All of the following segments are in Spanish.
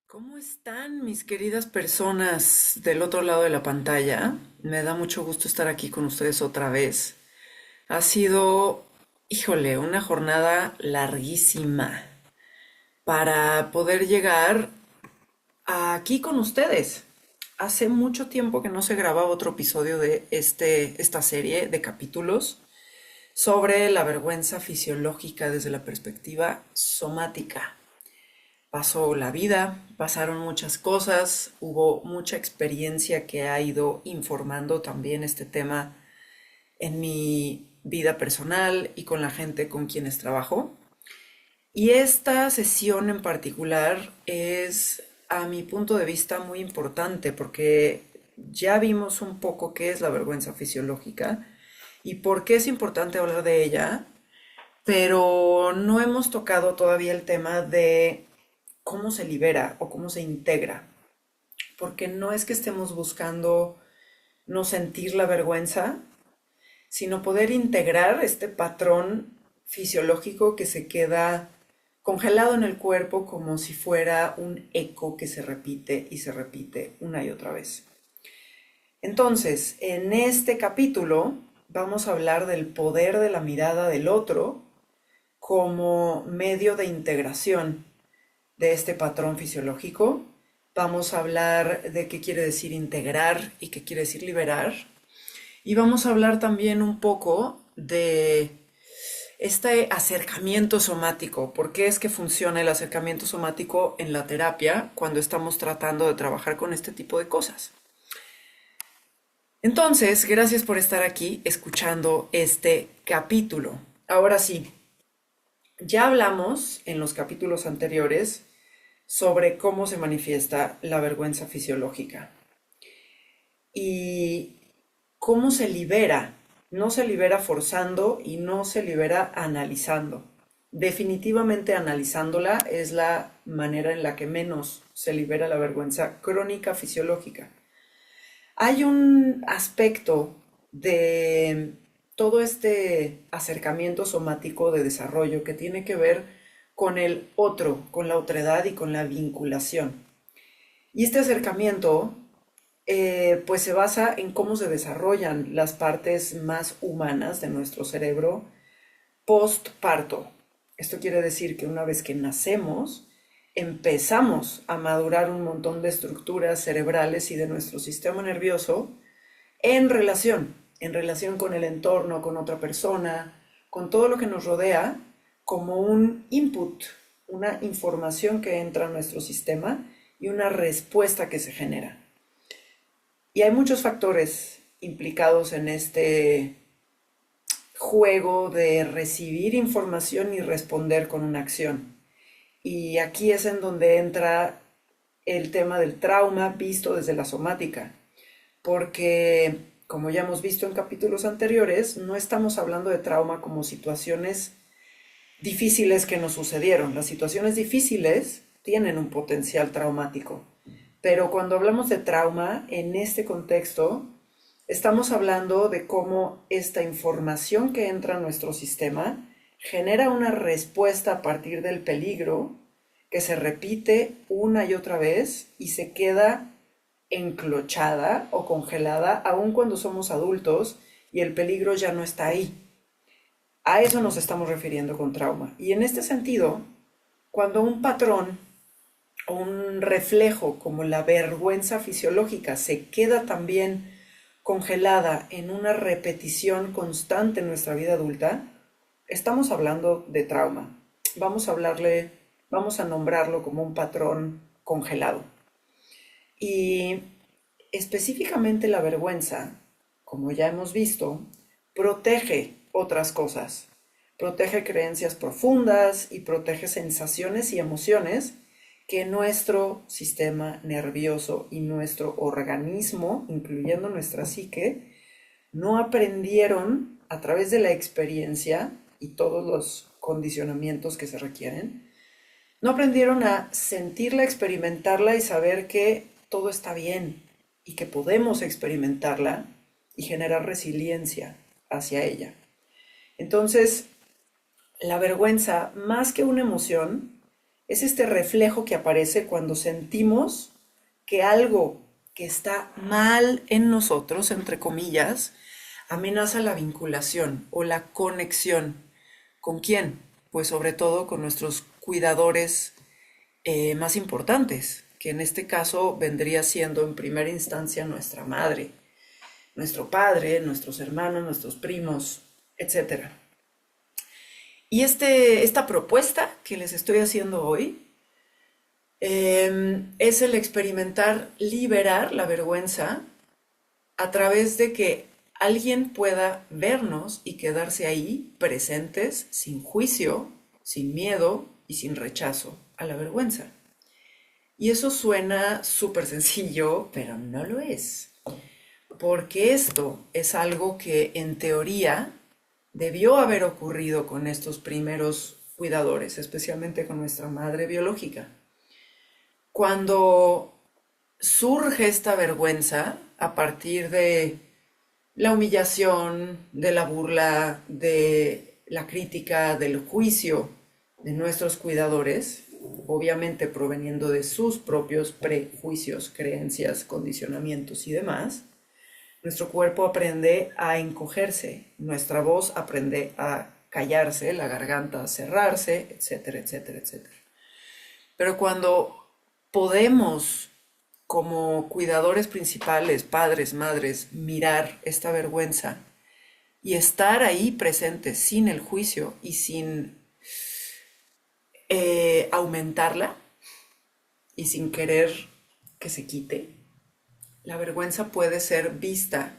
¿Cómo están mis queridas personas del otro lado de la pantalla? Me da mucho gusto estar aquí con ustedes otra vez. Ha sido, híjole, una jornada larguísima para poder llegar aquí con ustedes. Hace mucho tiempo que no se grababa otro episodio de esta serie de capítulos sobre la vergüenza fisiológica desde la perspectiva somática. Pasó la vida, pasaron muchas cosas, hubo mucha experiencia que ha ido informando también este tema en mi vida personal y con la gente con quienes trabajo. Y esta sesión en particular es, a mi punto de vista, muy importante porque ya vimos un poco qué es la vergüenza fisiológica y por qué es importante hablar de ella, pero no hemos tocado todavía el tema de cómo se libera o cómo se integra, porque no es que estemos buscando no sentir la vergüenza, sino poder integrar este patrón fisiológico que se queda congelado en el cuerpo como si fuera un eco que se repite y se repite una y otra vez. Entonces, en este capítulo vamos a hablar del poder de la mirada del otro como medio de integración de este patrón fisiológico. Vamos a hablar de qué quiere decir integrar y qué quiere decir liberar. Y vamos a hablar también un poco de este acercamiento somático. ¿Por qué es que funciona el acercamiento somático en la terapia cuando estamos tratando de trabajar con este tipo de cosas? Entonces, gracias por estar aquí escuchando este capítulo. Ahora sí, ya hablamos en los capítulos anteriores sobre cómo se manifiesta la vergüenza fisiológica y cómo se libera. No se libera forzando y no se libera analizando. Definitivamente analizándola es la manera en la que menos se libera la vergüenza crónica fisiológica. Hay un aspecto de todo este acercamiento somático de desarrollo que tiene que ver con el otro, con la otredad y con la vinculación. Y este acercamiento pues se basa en cómo se desarrollan las partes más humanas de nuestro cerebro postparto. Esto quiere decir que una vez que nacemos, empezamos a madurar un montón de estructuras cerebrales y de nuestro sistema nervioso en relación con el entorno, con otra persona, con todo lo que nos rodea, como un input, una información que entra a nuestro sistema y una respuesta que se genera. Y hay muchos factores implicados en este juego de recibir información y responder con una acción. Y aquí es en donde entra el tema del trauma visto desde la somática, porque como ya hemos visto en capítulos anteriores, no estamos hablando de trauma como situaciones difíciles que nos sucedieron. Las situaciones difíciles tienen un potencial traumático, pero cuando hablamos de trauma en este contexto, estamos hablando de cómo esta información que entra a nuestro sistema genera una respuesta a partir del peligro que se repite una y otra vez y se queda enclochada o congelada aun cuando somos adultos y el peligro ya no está ahí. A eso nos estamos refiriendo con trauma. Y en este sentido, cuando un patrón o un reflejo como la vergüenza fisiológica se queda también congelada en una repetición constante en nuestra vida adulta, estamos hablando de trauma. Vamos a nombrarlo como un patrón congelado. Y específicamente la vergüenza, como ya hemos visto, protege otras cosas, protege creencias profundas y protege sensaciones y emociones que nuestro sistema nervioso y nuestro organismo, incluyendo nuestra psique, no aprendieron a través de la experiencia y todos los condicionamientos que se requieren, no aprendieron a sentirla, experimentarla y saber que todo está bien y que podemos experimentarla y generar resiliencia hacia ella. Entonces, la vergüenza, más que una emoción, Es este reflejo que aparece cuando sentimos que algo que está mal en nosotros, entre comillas, amenaza la vinculación o la conexión. ¿Con quién? Pues sobre todo con nuestros cuidadores más importantes, que en este caso vendría siendo en primera instancia nuestra madre, nuestro padre, nuestros hermanos, nuestros primos, etcétera. Y esta propuesta que les estoy haciendo hoy es el experimentar liberar la vergüenza a través de que alguien pueda vernos y quedarse ahí presentes, sin juicio, sin miedo y sin rechazo a la vergüenza. Y eso suena súper sencillo, pero no lo es. Porque esto es algo que en teoría debió haber ocurrido con estos primeros cuidadores, especialmente con nuestra madre biológica. Cuando surge esta vergüenza a partir de la humillación, de la burla, de la crítica, del juicio de nuestros cuidadores, obviamente proveniendo de sus propios prejuicios, creencias, condicionamientos y demás, nuestro cuerpo aprende a encogerse, nuestra voz aprende a callarse, la garganta a cerrarse, etcétera, etcétera, etcétera. Pero cuando podemos, como cuidadores principales, padres, madres, mirar esta vergüenza y estar ahí presentes sin el juicio y sin aumentarla y sin querer que se quite, la vergüenza puede ser vista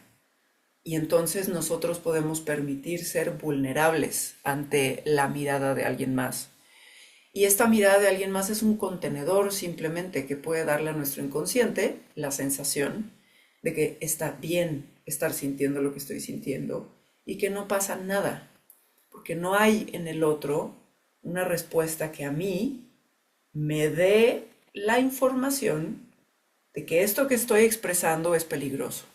y entonces nosotros podemos permitir ser vulnerables ante la mirada de alguien más. Y esta mirada de alguien más es un contenedor simplemente que puede darle a nuestro inconsciente la sensación de que está bien estar sintiendo lo que estoy sintiendo y que no pasa nada, porque no hay en el otro una respuesta que a mí me dé la información de que esto que estoy expresando es peligroso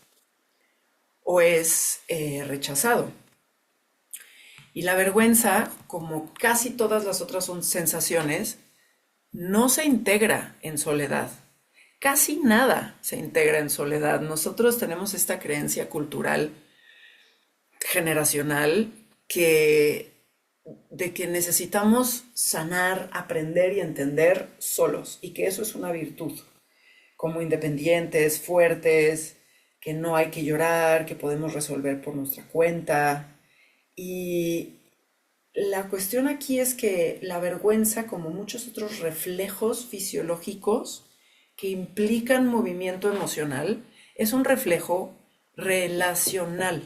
o es rechazado. Y la vergüenza, como casi todas las otras sensaciones, no se integra en soledad. Casi nada se integra en soledad. Nosotros tenemos esta creencia cultural generacional de que necesitamos sanar, aprender y entender solos y que eso es una virtud, como independientes, fuertes, que no hay que llorar, que podemos resolver por nuestra cuenta. Y la cuestión aquí es que la vergüenza, como muchos otros reflejos fisiológicos que implican movimiento emocional, es un reflejo relacional.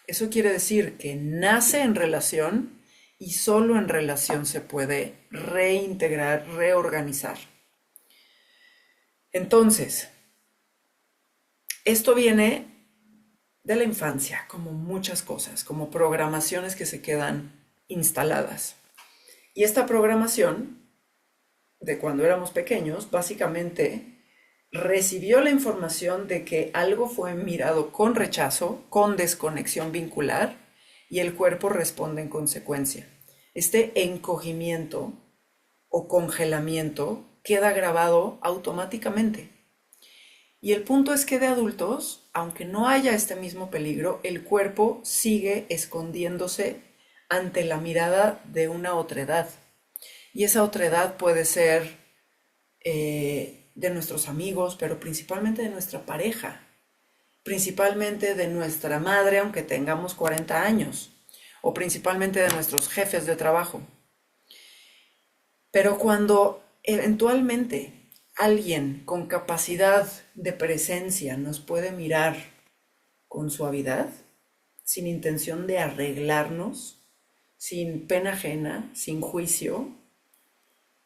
Eso quiere decir que nace en relación y solo en relación se puede reintegrar, reorganizar. Entonces, esto viene de la infancia, como muchas cosas, como programaciones que se quedan instaladas. Y esta programación, de cuando éramos pequeños, básicamente recibió la información de que algo fue mirado con rechazo, con desconexión vincular, y el cuerpo responde en consecuencia. Este encogimiento o congelamiento queda grabado automáticamente. Y el punto es que de adultos, aunque no haya este mismo peligro, el cuerpo sigue escondiéndose ante la mirada de una otredad. Y esa otredad puede ser de nuestros amigos, pero principalmente de nuestra pareja, principalmente de nuestra madre, aunque tengamos 40 años, o principalmente de nuestros jefes de trabajo. Pero cuando eventualmente alguien con capacidad de presencia nos puede mirar con suavidad, sin intención de arreglarnos, sin pena ajena, sin juicio,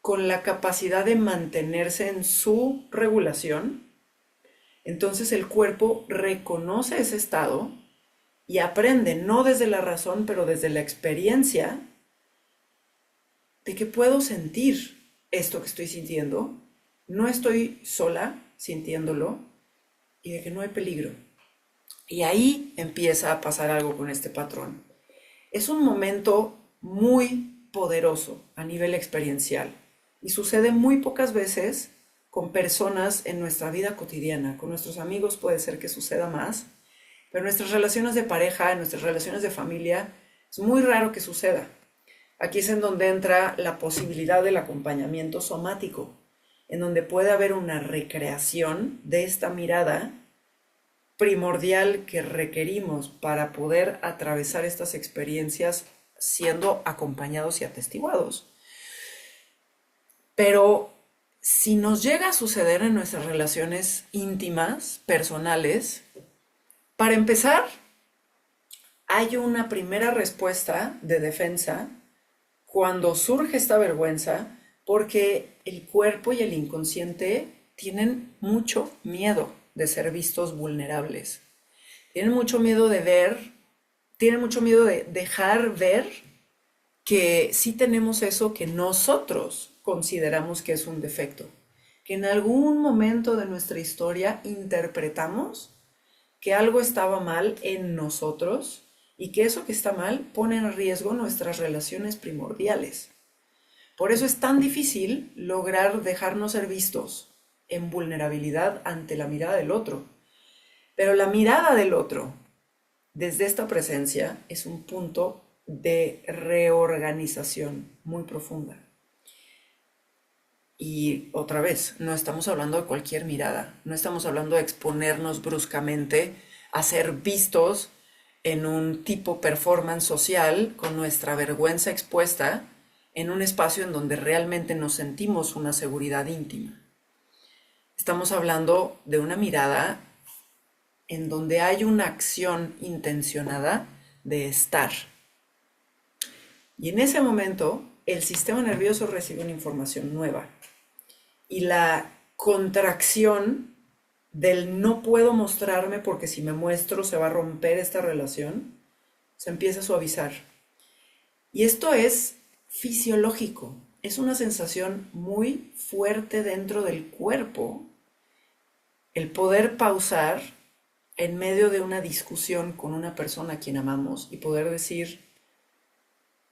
con la capacidad de mantenerse en su regulación, entonces el cuerpo reconoce ese estado y aprende, no desde la razón, pero desde la experiencia, de que puedo sentir esto que estoy sintiendo, no estoy sola sintiéndolo y de que no hay peligro. Y ahí empieza a pasar algo con este patrón. Es un momento muy poderoso a nivel experiencial Y sucede muy pocas veces con personas en nuestra vida cotidiana. Con nuestros amigos puede ser que suceda más, pero en nuestras relaciones de pareja, en nuestras relaciones de familia, es muy raro que suceda. Aquí es en donde entra la posibilidad del acompañamiento somático, en donde puede haber una recreación de esta mirada primordial que requerimos para poder atravesar estas experiencias siendo acompañados y atestiguados. Pero si nos llega a suceder en nuestras relaciones íntimas, personales, para empezar, hay una primera respuesta de defensa cuando surge esta vergüenza, porque el cuerpo y el inconsciente tienen mucho miedo de ser vistos vulnerables. Tienen mucho miedo de ver, tienen mucho miedo de dejar ver que sí tenemos eso que nosotros consideramos que es un defecto, que en algún momento de nuestra historia interpretamos que algo estaba mal en nosotros y que eso que está mal pone en riesgo nuestras relaciones primordiales. Por eso es tan difícil lograr dejarnos ser vistos en vulnerabilidad ante la mirada del otro. Pero la mirada del otro, desde esta presencia, es un punto de reorganización muy profunda. Y otra vez, no estamos hablando de cualquier mirada, no estamos hablando de exponernos bruscamente a ser vistos en un tipo performance social con nuestra vergüenza expuesta en un espacio en donde realmente nos sentimos una seguridad íntima. Estamos hablando de una mirada en donde hay una acción intencionada de estar. Y en ese momento, el sistema nervioso recibe una información nueva. Y la contracción del no puedo mostrarme porque si me muestro se va a romper esta relación, se empieza a suavizar. Y esto es fisiológico, es una sensación muy fuerte dentro del cuerpo, el poder pausar en medio de una discusión con una persona a quien amamos y poder decir,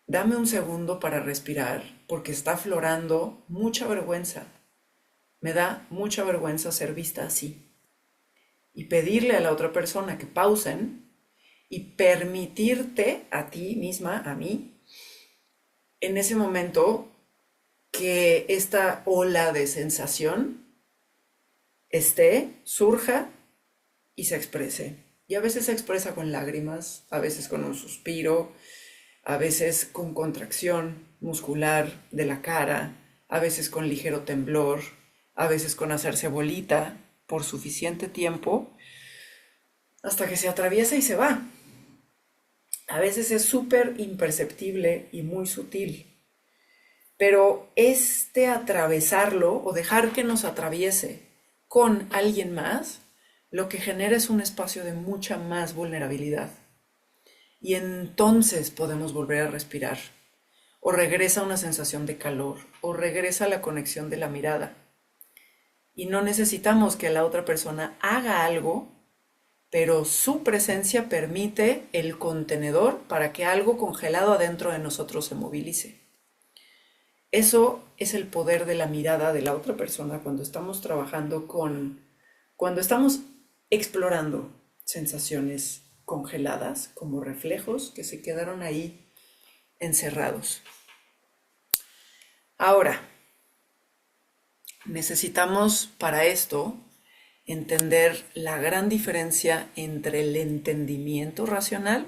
dame un segundo para respirar porque está aflorando mucha vergüenza. Me da mucha vergüenza ser vista así. Y pedirle a la otra persona que pausen y permitirte a ti misma, a mí, en ese momento que esta ola de sensación surja y se exprese. Y a veces se expresa con lágrimas, a veces con un suspiro, a veces con contracción muscular de la cara, a veces con ligero temblor, a veces con hacerse bolita por suficiente tiempo hasta que se atraviesa y se va. A veces es súper imperceptible y muy sutil, pero este atravesarlo o dejar que nos atraviese con alguien más, lo que genera es un espacio de mucha más vulnerabilidad. Y entonces podemos volver a respirar, o regresa una sensación de calor, o regresa la conexión de la mirada. Y no necesitamos que la otra persona haga algo, pero su presencia permite el contenedor para que algo congelado adentro de nosotros se movilice. Eso es el poder de la mirada de la otra persona cuando estamos trabajando cuando estamos explorando sensaciones congeladas como reflejos que se quedaron ahí encerrados. Ahora, necesitamos para esto entender la gran diferencia entre el entendimiento racional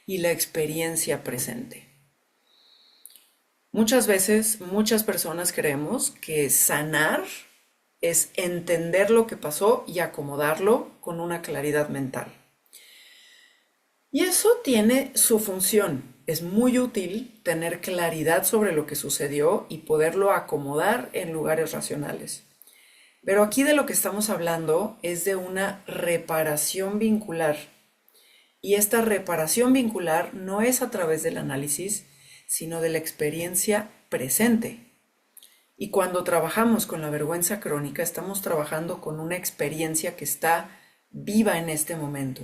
y la experiencia presente. Muchas veces, muchas personas creemos que sanar es entender lo que pasó y acomodarlo con una claridad mental. Y eso tiene su función. Es muy útil tener claridad sobre lo que sucedió y poderlo acomodar en lugares racionales. Pero aquí de lo que estamos hablando es de una reparación vincular. Y esta reparación vincular no es a través del análisis, sino de la experiencia presente. Y cuando trabajamos con la vergüenza crónica, estamos trabajando con una experiencia que está viva en este momento,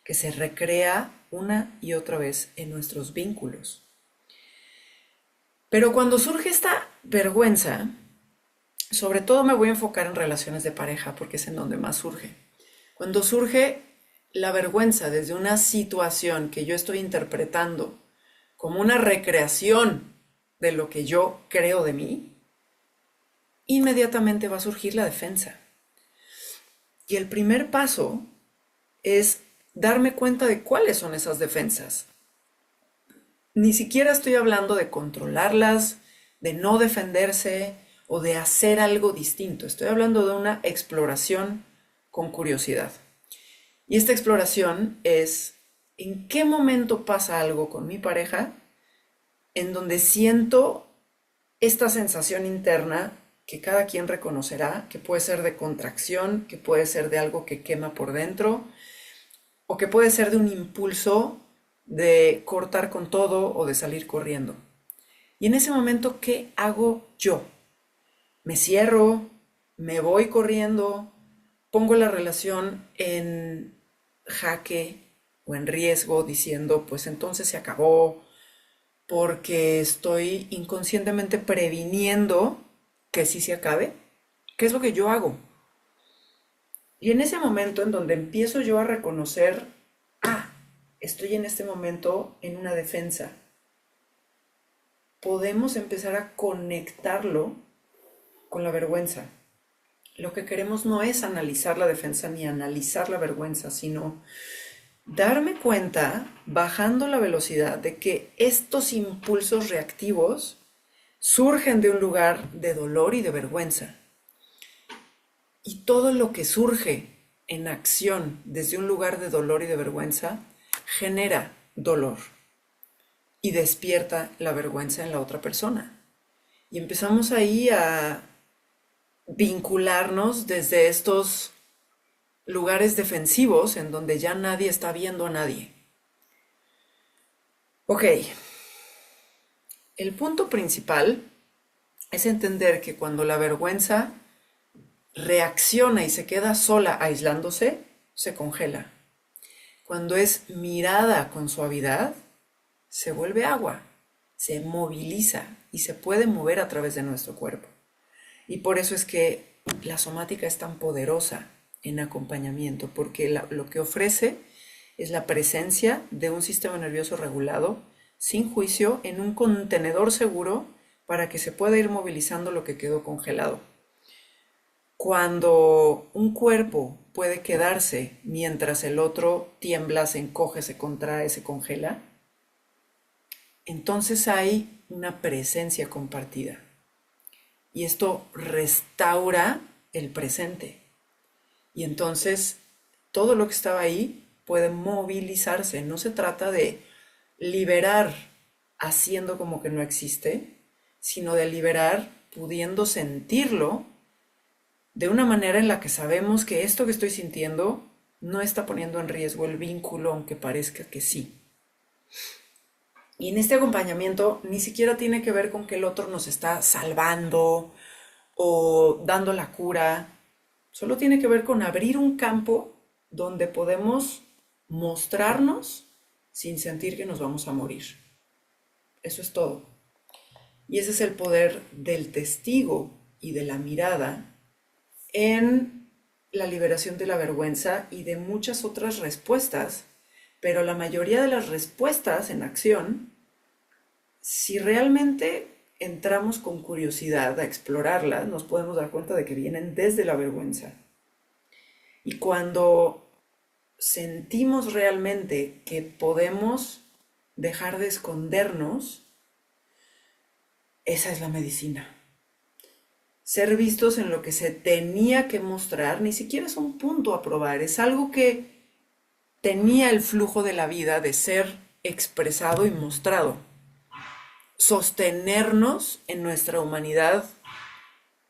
que se recrea una y otra vez en nuestros vínculos. Pero cuando surge esta vergüenza, Sobre todo me voy a enfocar en relaciones de pareja porque es en donde más surge. Cuando surge la vergüenza desde una situación que yo estoy interpretando como una recreación de lo que yo creo de mí, inmediatamente va a surgir la defensa. Y el primer paso es darme cuenta de cuáles son esas defensas. Ni siquiera estoy hablando de controlarlas, de no defenderse o de hacer algo distinto. Estoy hablando de una exploración con curiosidad. Y esta exploración es en qué momento pasa algo con mi pareja en donde siento esta sensación interna que cada quien reconocerá, que puede ser de contracción, que puede ser de algo que quema por dentro, o que puede ser de un impulso de cortar con todo o de salir corriendo. Y en ese momento, ¿qué hago yo? ¿Me cierro? ¿Me voy corriendo? ¿Pongo la relación en jaque o en riesgo diciendo, pues entonces se acabó, porque estoy inconscientemente previniendo que sí se acabe? ¿Qué es lo que yo hago? Y en ese momento en donde empiezo yo a reconocer, ah, estoy en este momento en una defensa, podemos empezar a conectarlo con la vergüenza. Lo que queremos no es analizar la defensa ni analizar la vergüenza, sino darme cuenta, bajando la velocidad, de que estos impulsos reactivos surgen de un lugar de dolor y de vergüenza. Y todo lo que surge en acción desde un lugar de dolor y de vergüenza genera dolor y despierta la vergüenza en la otra persona. Y empezamos ahí a vincularnos desde estos lugares defensivos en donde ya nadie está viendo a nadie. Ok, el punto principal es entender que cuando la vergüenza reacciona y se queda sola aislándose, se congela. Cuando es mirada con suavidad, se vuelve agua, se moviliza y se puede mover a través de nuestro cuerpo. Y por eso es que la somática es tan poderosa en acompañamiento, porque lo que ofrece es la presencia de un sistema nervioso regulado, sin juicio, en un contenedor seguro para que se pueda ir movilizando lo que quedó congelado. Cuando un cuerpo puede quedarse mientras el otro tiembla, se encoge, se contrae, se congela, entonces hay una presencia compartida. Y esto restaura el presente. Y entonces todo lo que estaba ahí puede movilizarse. No se trata de liberar haciendo como que no existe, sino de liberar pudiendo sentirlo de una manera en la que sabemos que esto que estoy sintiendo no está poniendo en riesgo el vínculo, aunque parezca que sí. Y en este acompañamiento ni siquiera tiene que ver con que el otro nos está salvando o dando la cura. Solo tiene que ver con abrir un campo donde podemos mostrarnos sin sentir que nos vamos a morir. Eso es todo. Y ese es el poder del testigo y de la mirada en la liberación de la vergüenza y de muchas otras respuestas, pero la mayoría de las respuestas en acción, si realmente entramos con curiosidad a explorarlas, nos podemos dar cuenta de que vienen desde la vergüenza. Y cuando sentimos realmente que podemos dejar de escondernos, esa es la medicina. Ser vistos en lo que se tenía que mostrar ni siquiera es un punto a probar, es algo que tenía el flujo de la vida de ser expresado y mostrado. Sostenernos en nuestra humanidad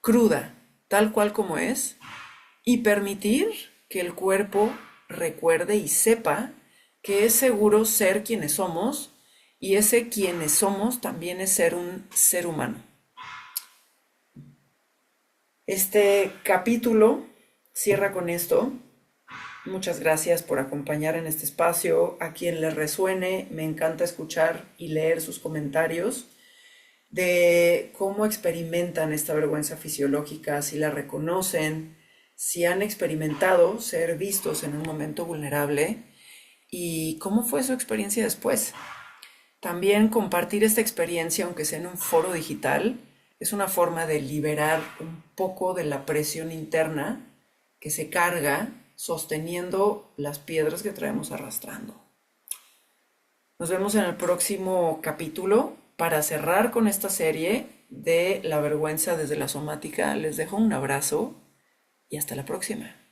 cruda, tal cual como es, y permitir que el cuerpo recuerde y sepa que es seguro ser quienes somos, y ese quienes somos también es ser un ser humano. Este capítulo cierra con esto. Muchas gracias por acompañar en este espacio. A quien le resuene, me encanta escuchar y leer sus comentarios. de cómo experimentan esta vergüenza fisiológica, si la reconocen, si han experimentado ser vistos en un momento vulnerable y cómo fue su experiencia después. También compartir esta experiencia, aunque sea en un foro digital, es una forma de liberar un poco de la presión interna que se carga sosteniendo las piedras que traemos arrastrando. Nos vemos en el próximo capítulo para cerrar con esta serie de la vergüenza desde la somática. Les dejo un abrazo y hasta la próxima.